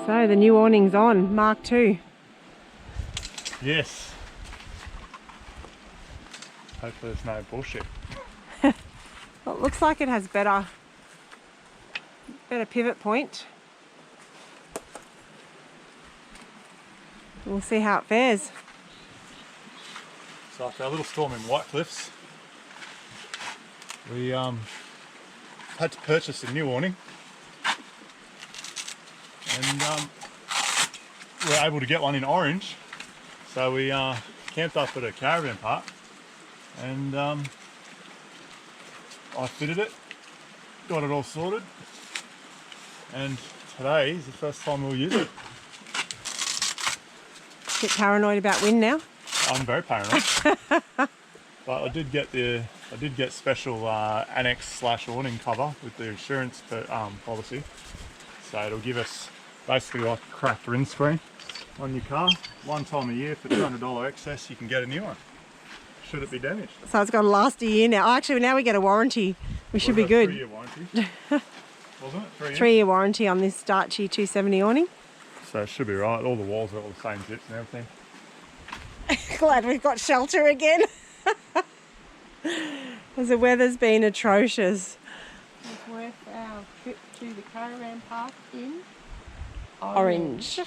So the new awning's on, Mark II. Yes. Hopefully there's no bullshit. Well, it looks like it has better pivot point. We'll see how it fares. So after our little storm in White Cliffs, we had to purchase a new awning, and we were able to get one in orange. So we camped up at a caravan park, and I fitted it, got it all sorted, and today is the first time we'll use it. Bit paranoid about wind now. I'm very paranoid. But I did get special annex/awning cover with the insurance policy, so it'll give us basically like a cracked windscreen on your car. One time a year for $200 excess, you can get a new one. Should it be damaged? So it's got to last a year now. Oh, actually, now we get a warranty. We should be good. 3-year warranty. Wasn't it? 3-year warranty on this Starchy 270 awning. So it should be right. All the walls are all the same zips and everything. Glad we've got shelter again. Because the weather's been atrocious. It's worth our trip to the caravan park in orange.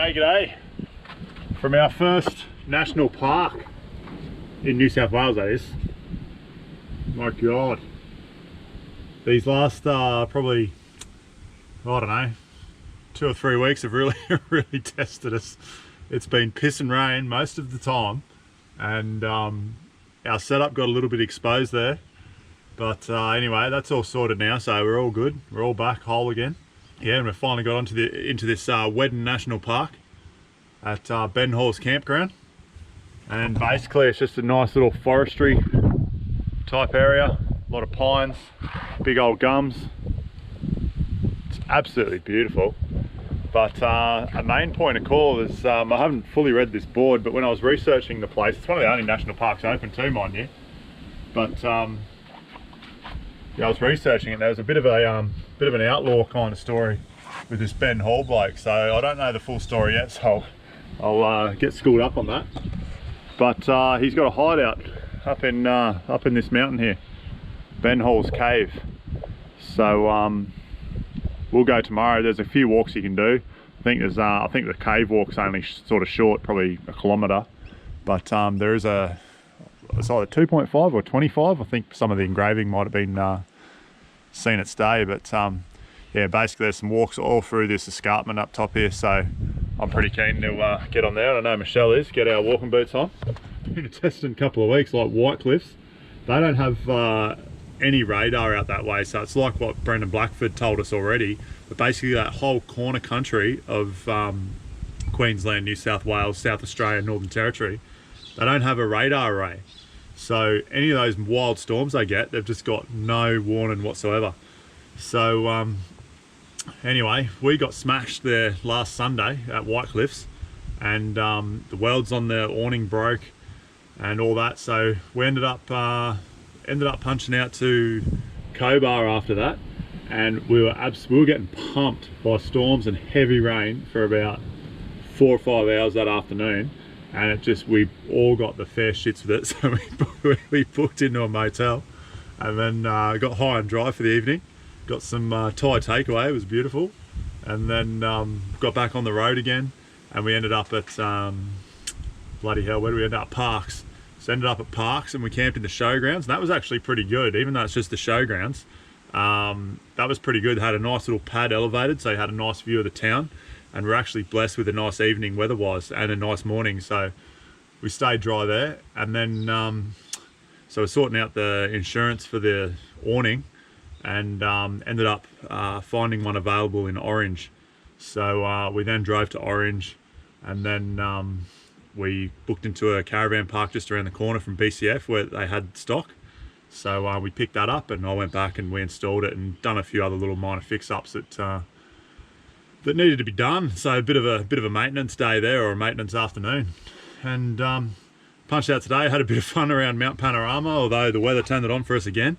G'day from our first national park in New South Wales, that is. My God, these last probably, I don't know, 2 or 3 weeks have really tested us. It's been piss and rain most of the time, and our setup got a little bit exposed there, but anyway, that's all sorted now, so we're all good. We're all back whole again. Yeah, and we've finally got into this Weddin National Park at Ben Hall's campground, and basically it's just a nice little forestry type area, a lot of pines, big old gums. It's absolutely beautiful. But a main point of call is, I haven't fully read this board, but when I was researching the place, it's one of the only national parks open too, mind you, but yeah, I was researching it. There was a bit of an outlaw kind of story with this Ben Hall bloke, so I don't know the full story yet, so I'll get schooled up on that. But he's got a hideout up in this mountain here, Ben Hall's cave. So we'll go tomorrow. There's a few walks you can do. I think the cave walk's only sort of short, probably a kilometre, but there is it's either 2.5 or 25. I think some of the engraving might have been seen its day, but yeah, basically there's some walks all through this escarpment up top here, so I'm pretty keen to get on there. I know Michelle is, get our walking boots on. Been testing a couple of weeks, like White Cliffs. They don't have any radar out that way. So it's like what Brendan Blackford told us already, but basically that whole corner country of Queensland, New South Wales, South Australia, Northern Territory, they don't have a radar array. So any of those wild storms they get, they've just got no warning whatsoever. So anyway, we got smashed there last Sunday at Whitecliffs, and the welds on the awning broke and all that. So we ended up punching out to Cobar after that, and we were getting pumped by storms and heavy rain for about 4 or 5 hours that afternoon, and we all got the fair shits with it. So we booked into a motel, and then got high and dry for the evening, got some Thai takeaway. It was beautiful, and then got back on the road again, and we ended up at bloody hell, where did we end up? Parks. So ended up at Parks, and we camped in the showgrounds, and that was actually pretty good, even though it's just the showgrounds. That was pretty good. It had a nice little pad elevated, so you had a nice view of the town, and we're actually blessed with a nice evening weather-wise and a nice morning, so we stayed dry there. And then so we're sorting out the insurance for the awning, and ended up finding one available in Orange. So we then drove to Orange, and then we booked into a caravan park just around the corner from BCF where they had stock. So we picked that up, and I went back and we installed it and done a few other little minor fix-ups that needed to be done. So a bit of a maintenance day there, or a maintenance afternoon. And punched out today, had a bit of fun around Mount Panorama, although the weather turned it on for us again.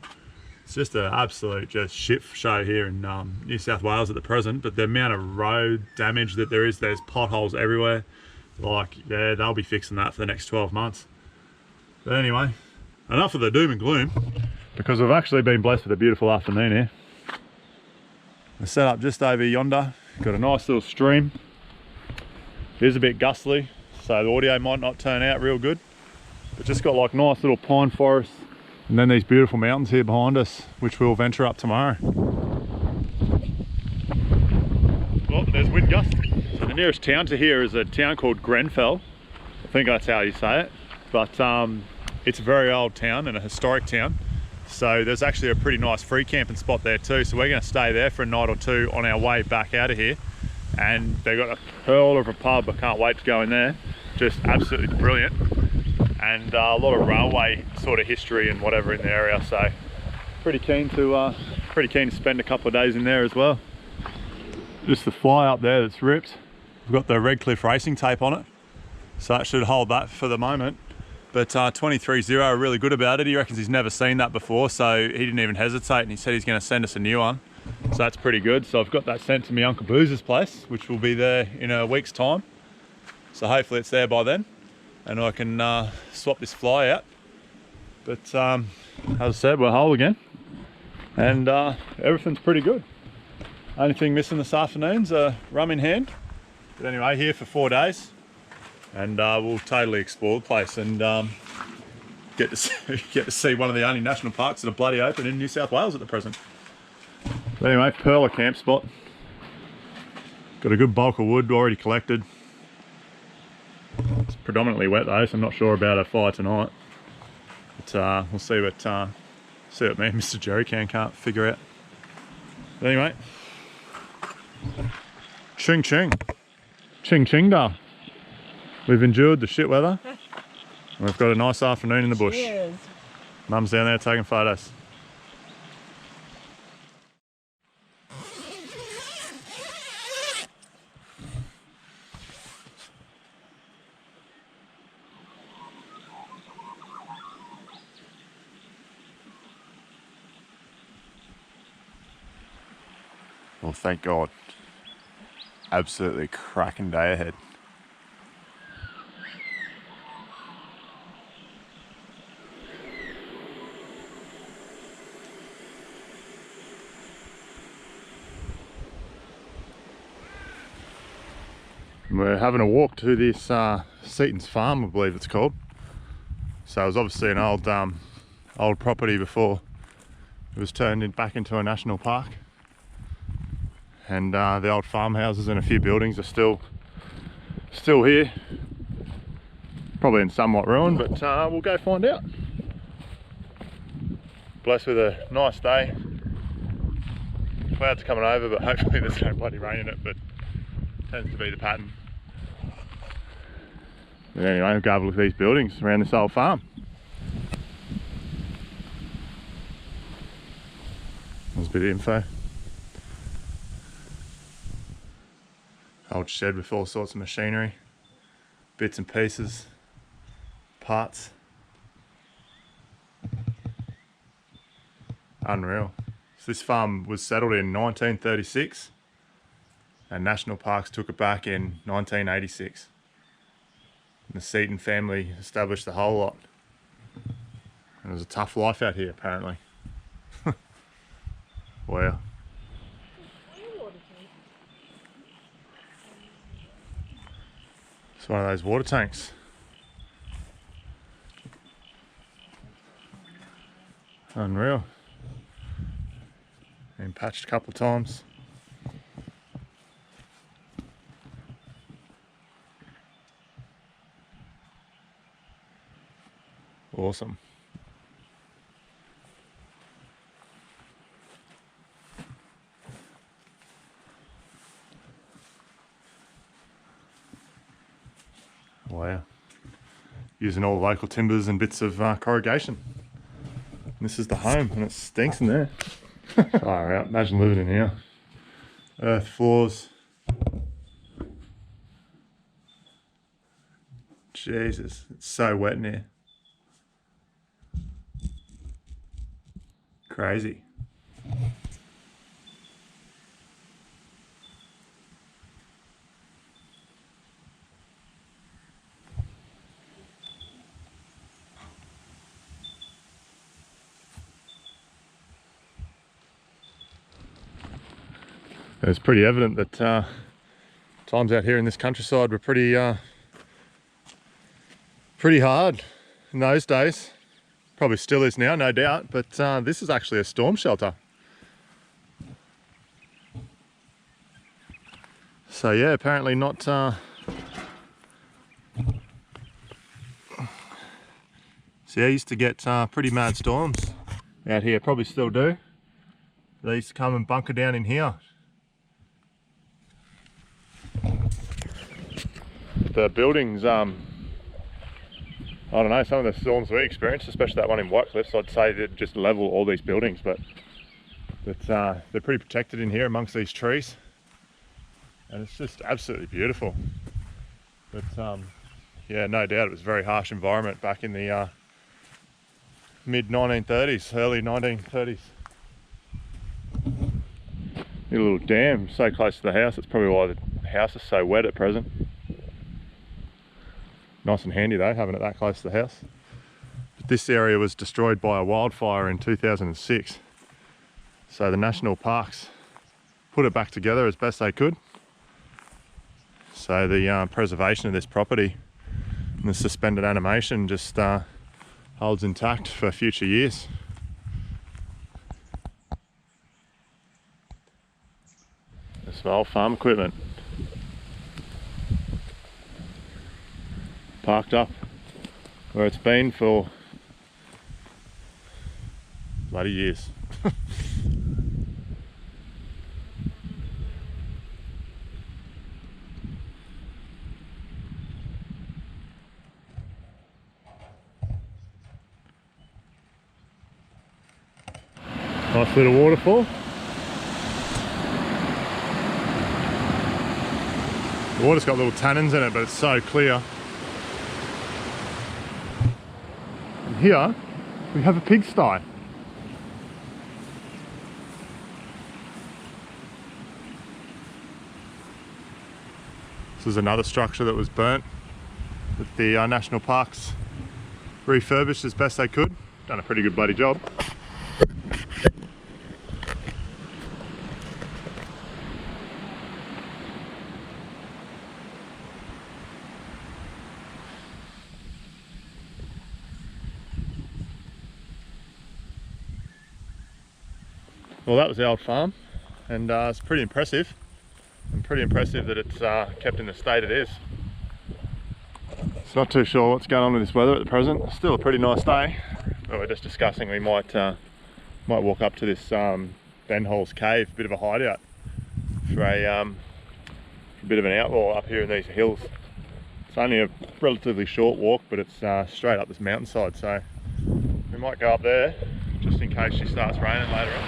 It's just an absolute shit show here in New South Wales at the present, but the amount of road damage that there is, there's potholes everywhere. Like, yeah, they'll be fixing that for the next 12 months. But anyway, enough of the doom and gloom, because we've actually been blessed with a beautiful afternoon here. We're set up just over yonder, got a nice little stream. It is a bit gustly, so the audio might not turn out real good, but just got like nice little pine forests, and then these beautiful mountains here behind us, which we'll venture up tomorrow. Well, there's wind gusts. So the nearest town to here is a town called Grenfell. I think that's how you say it, but it's a very old town and a historic town. So there's actually a pretty nice free camping spot there too. So we're going to stay there for a night or two on our way back out of here. And they've got a pearl of a pub. I can't wait to go in there. Just absolutely brilliant. And a lot of railway sort of history and whatever in the area. So pretty keen to spend a couple of days in there as well. Just the fly up there that's ripped. We've got the Redcliffe racing tape on it, so that should hold that for the moment. But 23-0 are really good about it. He reckons he's never seen that before, so he didn't even hesitate, and he said he's going to send us a new one. So that's pretty good. So I've got that sent to my Uncle Boozer's place, which will be there in a week's time. So hopefully it's there by then, and I can swap this fly out. But as I said, we're whole again, and everything's pretty good. Only thing missing this afternoon's a rum in hand. But anyway, here for 4 days, and we'll totally explore the place and get to see one of the only national parks that are bloody open in New South Wales at the present. But anyway, Perla camp spot. Got a good bulk of wood already collected. It's predominantly wet though, so I'm not sure about a fire tonight. But we'll see what me and Mr. Jerrycan can't figure out. But anyway, ching ching. Ching ching da. We've endured the shit weather, and we've got a nice afternoon in the bush. Cheers. Mum's down there taking photos. Well, thank God. Absolutely cracking day ahead. We're having a walk to this Seaton's farm, I believe it's called. So it was obviously an old property before it was turned back into a national park. And the old farmhouses and a few buildings are still here. Probably in somewhat ruin, but we'll go find out. blessed with a nice day. Clouds coming over, but hopefully there's no bloody rain in it, but tends to be the pattern. But anyway, we'll go have a look at these buildings around this old farm. There's a bit of info. Old shed with all sorts of machinery, bits and pieces, parts. Unreal. So this farm was settled in 1936 and National Parks took it back in 1986. And the Seaton family established the whole lot. And it was a tough life out here apparently. Wow. It's one of those water tanks. Unreal. Been patched a couple of times. Awesome. Wow. Using all the local timbers and bits of corrugation. And this is the home and it stinks in there. Far out, imagine living in here. Earth floors. Jesus, it's so wet in here. Crazy. It's pretty evident that times out here in this countryside were pretty hard in those days. Probably still is now, no doubt, but this is actually a storm shelter. So yeah, apparently not... So yeah, I used to get pretty mad storms out here, probably still do. They used to come and bunker down in here. The buildings, I don't know, some of the storms we experienced, especially that one in White Cliffs, I'd say they'd just level all these buildings, but they're pretty protected in here amongst these trees. And it's just absolutely beautiful. But yeah, no doubt it was a very harsh environment back in the mid 1930s, early 1930s. A little dam so close to the house, that's probably why the house is so wet at present. Nice and handy though, having it that close to the house. But this area was destroyed by a wildfire in 2006. So the national parks put it back together as best they could. So the preservation of this property and the suspended animation just holds intact for future years. There's some old farm equipment parked up where it's been for bloody years. Nice little waterfall. The water's got little tannins in it, but it's so clear. And here we have a pigsty. This is another structure that was burnt that the national parks refurbished as best they could. Done a pretty good bloody job. Well, that was the old farm, and it's pretty impressive. And pretty impressive that it's kept in the state it is. It's not too sure what's going on with this weather at the present. It's still a pretty nice day, but we're just discussing we might Might walk up to this Ben Hole's cave, bit of a hideout for a bit of an outlaw up here in these hills. It's only a relatively short walk, but it's straight up this mountainside, so we might go up there just in case she starts raining later on.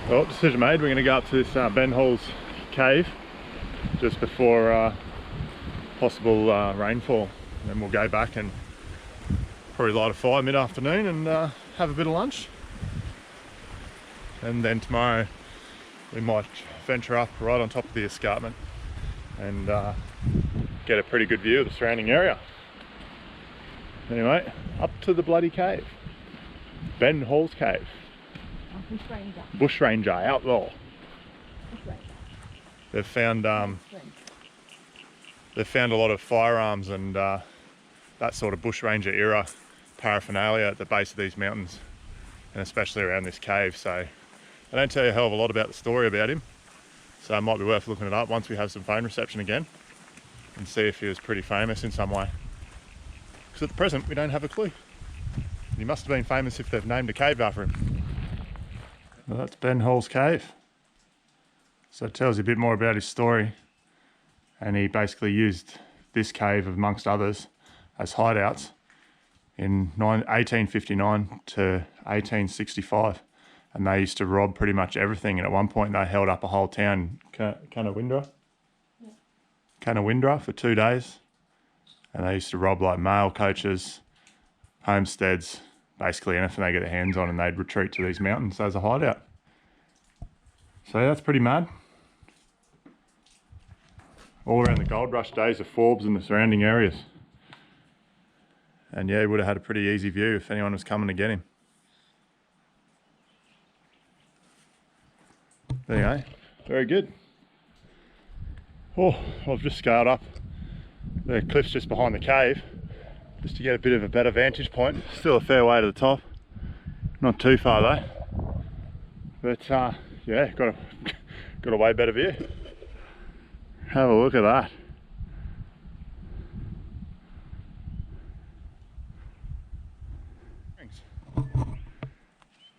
Well, decision made. We're going to go up to this Ben Hole's cave just before possible rainfall, and then we'll go back and probably light a fire mid-afternoon and have a bit of lunch, and then tomorrow we might venture up right on top of the escarpment and get a pretty good view of the surrounding area. Anyway, up to the bloody cave, Ben Hole's cave. Bushranger, outlaw. They've found a lot of firearms and that sort of bushranger era paraphernalia at the base of these mountains, and especially around this cave. So I don't tell you a hell of a lot about the story about him, so it might be worth looking it up once we have some phone reception again and see if he was pretty famous in some way, because at the present we don't have a clue. He must have been famous if they've named a cave after him. Well, that's Ben Hole's cave. So it tells you a bit more about his story, and he basically used this cave amongst others as hideouts in 1859 to 1865, and they used to rob pretty much everything, and at one point they held up a whole town, Canawindra for 2 days, and they used to rob like mail coaches, homesteads, basically anything they get their hands on, and they'd retreat to these mountains as a hideout. So that's pretty mad. All around the gold rush days of Forbes and the surrounding areas. And yeah, he would have had a pretty easy view if anyone was coming to get him. Anyway, very good. Oh, I've just scaled up the cliffs just behind the cave just to get a bit of a better vantage point. Still a fair way to the top, not too far though, but yeah, got a way better view. Have a look at that.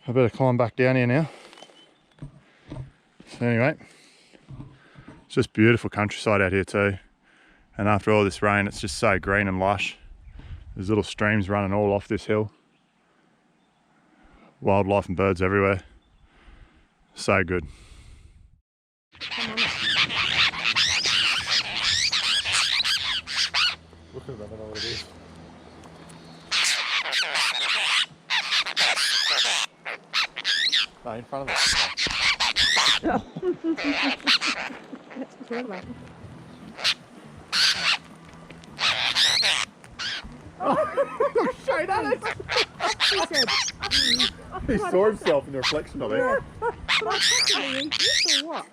I better climb back down here now. So anyway, it's just beautiful countryside out here too, and after all this rain it's just so green and lush. There's little streams running all off this hill. Wildlife and birds everywhere. So good. Look at that, I don't know what it is. No, in front of us. That's a good one. Straight at it! He saw himself in the reflection of it. What?